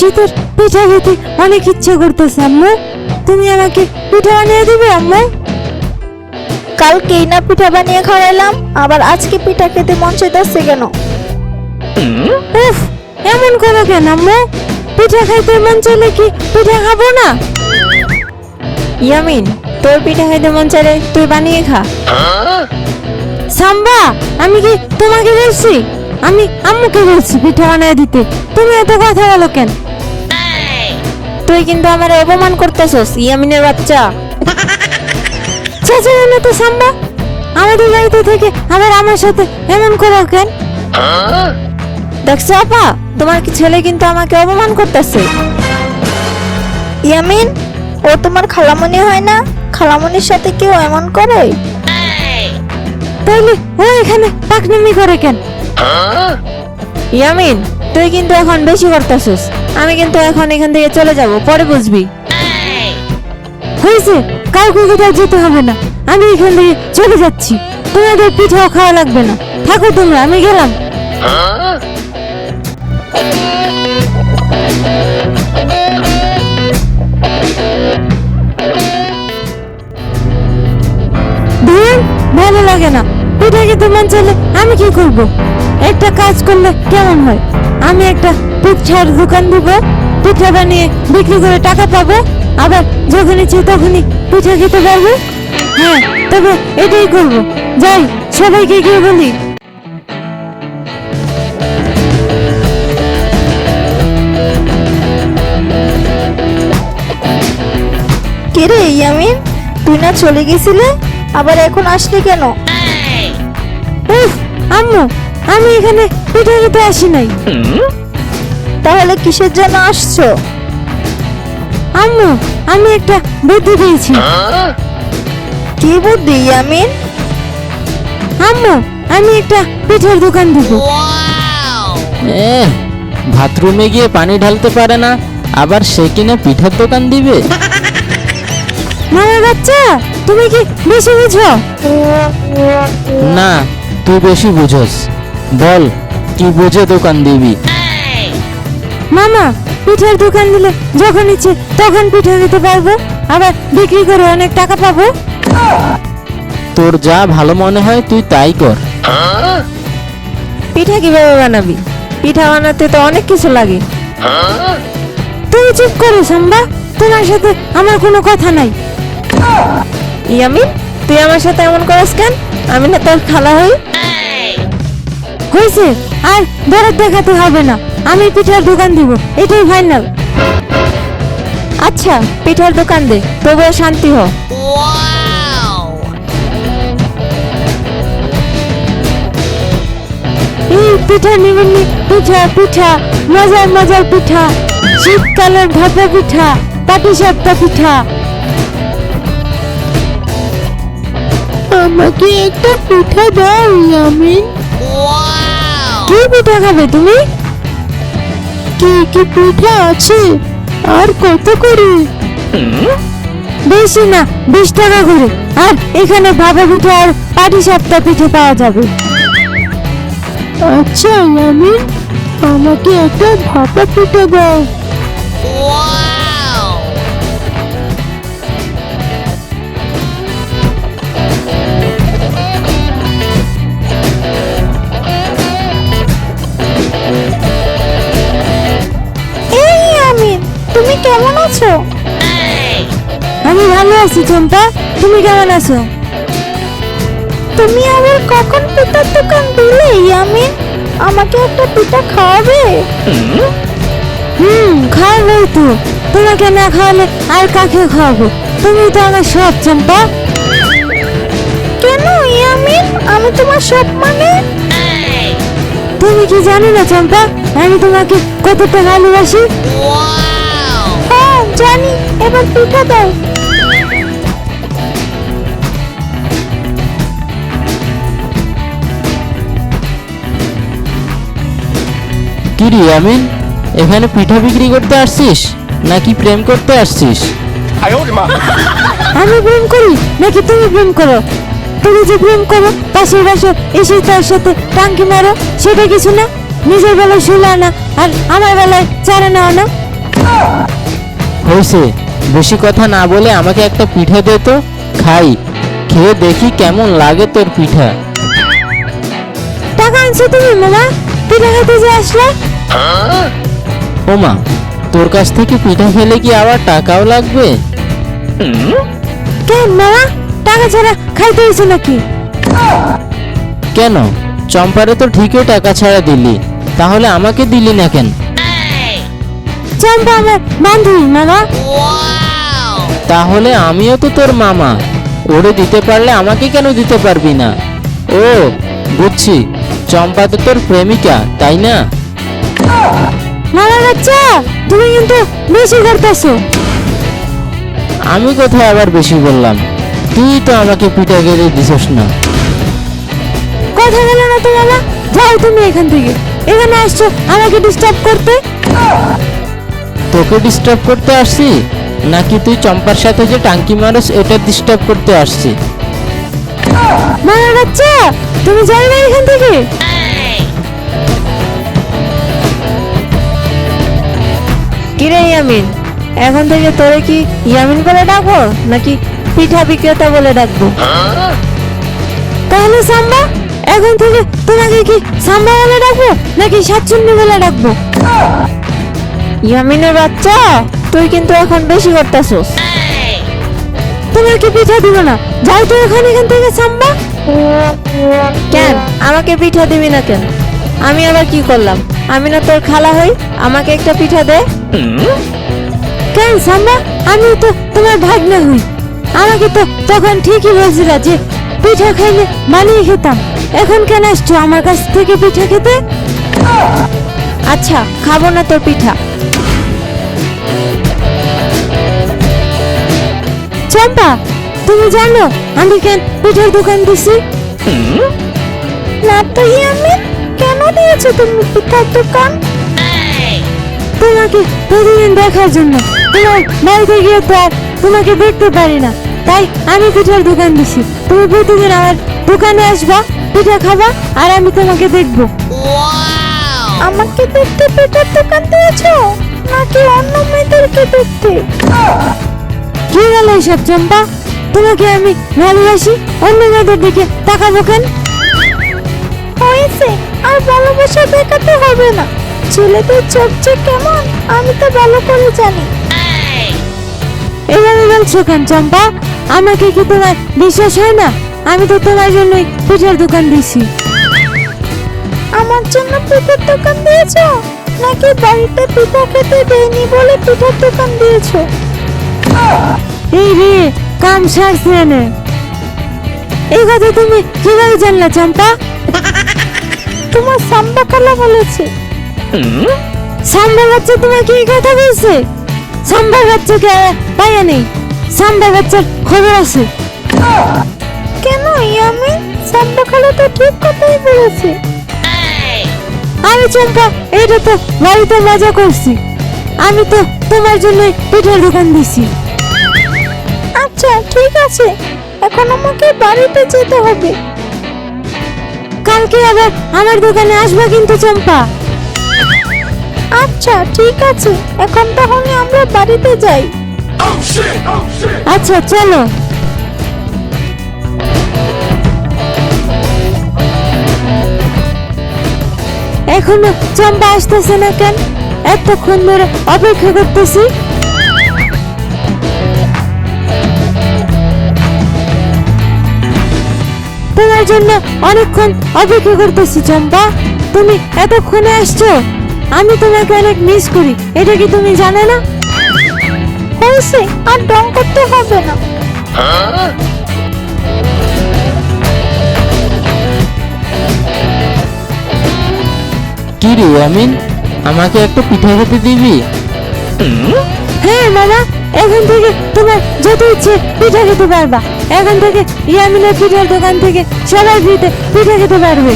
শীতের পিঠা খেতে অনেক ইচ্ছে করতেছে আম্মু। তুমি আমাকে পিঠা বানিয়ে দিবে আম্মু? কালকেই না পিঠা বানিয়ে খাওয়াইলাম, আবার আজকে পিঠা খেতে মন চাইতেছে কেন? উফ, এমন করো কেন আম্মু? পিঠা খাইতে মন চাইলে কি পিঠা খাবো না? ইয়ামিন, তোর পিঠা খাইতে মন চাইলে তুই বানিয়ে খা। সাম্বা, আমি কি তোমাকে বলছি? আমি আম্মুকে বলছি পিঠা বানিয়ে দিতে। তুমি এত কথা বলো কেন? তুই কিন্তু আমার অপমান করতেছস ইয়ামিনের বাচ্চা। চেঁচে না তো সাম্বা, আমাদের বাড়িতে থেকে আবার আমার সাথে এমন করো কেন? দেখছো আপা, তোমার কি ছেলে কিন্তু আমাকে অপমান করতেছে। ইয়ামিন, ও তোমার খালামণি হয় না? খালামণির সাথে কেউ এমন করে? তাইলে ও এখানে পাকনামি করে কেন? ইয়ামিন, তুই কিন্তু এখন বেশি করতেছস। আমি কিন্তু এখন এখান থেকে চলে যাব, পরে বুঝবি। হয়েছে, কাউকে কোথাও যেতে হবে না। আমি এখান থেকে চলে যাচ্ছি। তোমাদের পিঠাও খাওয়া লাগবে না। থাকো তোমরা, আমি গেলাম। ধুর, ভালো লাগে না। পিঠা খেতে মন চাইলে আমি কি করব? একটা কাজ করলে কেমন হয়? আমি একটা পিঠার দোকান দিব, পিঠা বানিয়ে বিক্রি করে টাকা পাবো, আবার যখন ইচ্ছে তখনই পিঠা খেতে পারবো। হ্যাঁ, তবে এটাই করব। যাই, সবাইকে গিয়ে বলি। কে রে ইয়ামিন, তুই না চলে গেছিলে, আবার এখন আসলি কেন? উফ, আম্মু, আমি এখানে পিঠা খেতে আসি নাই। তাহলে কিসের জন্য আসছো? আম্মু, আমি একটা বুদ্ধি পেয়েছি। কি বুদ্ধি ইয়ামিন? আম্মু, আমি একটা পিঠার দোকান দিব। বাথরুমে গিয়ে পানি ঢালতে পারে না, আবার সে কিনা পিঠার দোকান দিবে? মামা বাচ্চা, তুমি কি বেশি বুঝো? না, তুই বেশি বুঝোস। বল, কি বুঝে দোকান দিবি? মামা, পিঠার দোকান দিলে যখন ইচ্ছে তখন পিঠা খেতে পারবো, আবার বিক্রি করে অনেক টাকা পাবো। তোর যা ভালো মনে হয় তুই তাই কর। পিঠা কিভাবে বানাবি? পিঠা বানাতে তো অনেক কিছু লাগে। তুমি চুপ করো সাম্বা, তোমার সাথে আমার কোনো কথা নাই। ইয়ামিন, তুই আমার সাথে এমন করিস কেন? আমি না তোর খালা হই। হয়েছে, আর দরদ দেখাতে হবে না। আমি পিঠার দোকান দিব, এটাই ফাইনাল। আচ্ছা, পিঠার দোকান দে, তবুও শান্তি হ। এই পিঠা নিবেন নি? পিঠা পিঠা, মজার মজার পিঠা, শীতকালের ভাপা পিঠা, পাটিসাপটা পিঠা। আমাকে একটা পিঠা দাও ইয়ামিন। কি পিঠা খাবে তুমি? কি কি পিঠা আছে, আর কত করে? বেশি না, 20 টাকা করে। আর এখানে ভাপা পিঠা আর পাটিসাপটা পিঠে পাওয়া যাবে। আচ্ছা ইয়ামিন, আমাকে একটা ভাপা পিঠা দাও। এই ইয়ামিন, তুমি কেমন আছো? আমি ভালো আছি চম্পা, তুমি কেমন আছো? তুমি আবার কখন পিঠার দোকান দিলে ইয়ামিন? আমাকে একটা পিঠা খাওয়াবে? খাওয়াবো তো। তোমাকে না খাওয়ালে আর কাকে খাওয়াবো? তুমি তো আমার সব চম্পা। কেন ইয়ামিন, আমি তোমার সব মানে? তুমি কি জানো না চম্পা, আমি তোমাকে কতটা ভালোবাসি? হ্যাঁ জানি, এবার পিঠা দাও। কি রে আমিন, এখানে পিঠা বিক্রি করতে আসছিস নাকি প্রেম করতে আসছিস? আমি প্রেম করি নাকি তুমি প্রেম করো? তুমি যে প্রেম করো, পাশের বাসে এসে তার সাথে টাঙ্কি মারো, সেটা কিছু না? নিজের বেলায় 16 আনা আর আমার বেলায় 4 আনা আনা, হয়েছে, বেশি কথা না বলে আমাকে একটা পিঠা দে তো, খাই, খেয়ে দেখি কেমন লাগে তোর পিঠা। টাকা আনছো তুমি মামা, পিঠা খেতে যে আসলে? ওমা, তোর কাছ থেকে পিঠা খেলে কি আবার টাকাও লাগবে? কেন মামা, টাকা ছাড়া খাইতে হয়েছে নাকি? কেন, চম্পারে তো ঠিকই টাকা ছাড়া দিলি, তাহলে আমাকে দিলি না কেন? চম্পা আমার বান্ধবী মামা। তাহলে আমিও তো তোর মামা, ওরে দিতে পারলে আমাকে কেন দিতে পারবি না? ও বুঝছি, চম্পা তো তোর প্রেমিকা, তাই না? মামা বাচ্চা, তুমি কিন্তু বেশি করতেছো। আমি কোথায় আবার বেশি বললাম? তুই তো আমাকে পিঠা খেতে দিছস না। কথা গেল না তো মামা, যাও তুমি এখান থেকে। এখানে আসছো আমাকে ডিস্টার্ব করতে। তোকে ডিস্টার্ব করতে আসছি, নাকি তুই চম্পার সাথে যে টাঙ্কি মারস এটা ডিস্টার্ব করতে আসছি? মামা বাচ্চা, তুমি যাই না এখান থেকে। কিরে ইয়ামিন, এখন থেকে তোরে কি ইয়ামিন বলে ডাকবো নাকি পিঠা বিক্রেতা বলে ডাকবো? তাহলে সাম্বা, এখন থেকে তোমাকে কি সাম্বা বলে ডাকবো নাকি সাতচুন্নি বলে ডাকবো? ইয়ামিনের বাচ্চা, তুই কিন্তু এখন বেশি করতেছস। তোমার কি পিঠা দিব না? যাও তো এখান থেকে সাম্বা। কেন আমাকে পিঠা দিবি না কেন? আমি আবার কি করলাম? আমি না তোর খালা হই, আমাকে একটা পিঠা দে। কেন সাম্বা, আমি তো তোমার ভাগ্নে হই। আমাকে তো তখন ঠিকই বলছিলা যে পিঠা খাইলে বানিয়ে খেতাম। এখন কেন আসছো আমার কাছ থেকে পিঠা খেতে? আচ্ছা, খাবো না তোর পিঠা। চম্পা, তুমি জানো আমি কেন পিঠার দোকান দিছি? না তো ইয়ামিন, কেন দিয়েছো তুমি পিঠার দোকান? তোমাকে প্রতিদিন দেখার জন্য। তোমার বাড়িতে গিয়ে তো আর তোমাকে দেখতে পারি না, তাই আমি পিঠার দোকান দিছি। তুমি প্রতিদিন আমার দোকানে আসবা, পিঠা খাবা, আর আমি তোমাকে দেখবো। আমাকে দেখতে পিঠার দোকান দিয়েছো নাকি অন্য মেয়েদেরকে দেখতে? কি গেল এসব চম্পা? তোমাকে আমি ভালোবাসি, অন্য মেয়েদের দিকে তাকাবো কেন? হয়েছে, আর ভালোবাসা দেখাতে হবে না। ছেলেদের চোখ যে কেমন আমি তো ভালো করে জানি। এইভাবে বলছো কেন চম্পা? আমাকে কি তোমার বিশ্বাস হয় না? আমি তো তোমার জন্যই পিঠার দোকান দিছি। আমার জন্য পিঠার দোকান দিয়েছো নাকি বাড়িতে পিঠা খেতে দেয়নি বলে পিঠার দোকান দিয়েছো? এই রে, কাম সারছে এনে। এই কথা তুমি কিভাবে জানলা চম্পা? তোমার সাম্বা খালা বলেছে। সাম্বার বাচ্চা তোমাকে এই কথা বলছে? সাম্বার বাচ্চাকে পাইয়া নেই, সাম্বার বাচ্চার খবর আছে। কেন ইয়ামিন, সাম্বা খালা তো ঠিক কথাই বলেছে। আমি চম্পা, এটা তো বাড়িতে মজা করছি। আমি তো তোমার জন্যই পিঠার দোকান দিছি। আচ্ছা ঠিক আছে, এখন আমাকে বাড়িতে যেতে হবে। কালকে আবার আমার দোকানে আসবা কিন্তু চম্পা। আচ্ছা ঠিক আছে, এখন তাহলে আমরা বাড়িতে যাই। আচ্ছা চলো। এখনো চম্পা আসতেছে না কেন? এতক্ষণ ধরে অপেক্ষা করতেছি। তোমার জন্য অনেকক্ষণ অপেক্ষা করতেছি চম্পা। তুমি এতক্ষণে আসছো, আমি তোমাকে অনেক মিস করি, এটা কি তুমি জানো না? হয়েছে, আর ডং করতে হবে না। কি রে আমিন, আমাকে একটা পিঠা খেতে দিবি? হ্যাঁ মামা, এখন থেকে তোমার যত ইচ্ছে পিঠা খেতে পারবা। এখন থেকে ইয়ামিনের পিঠার দোকান থেকে সবাই ফ্রিতে পিঠা খেতে পারবে।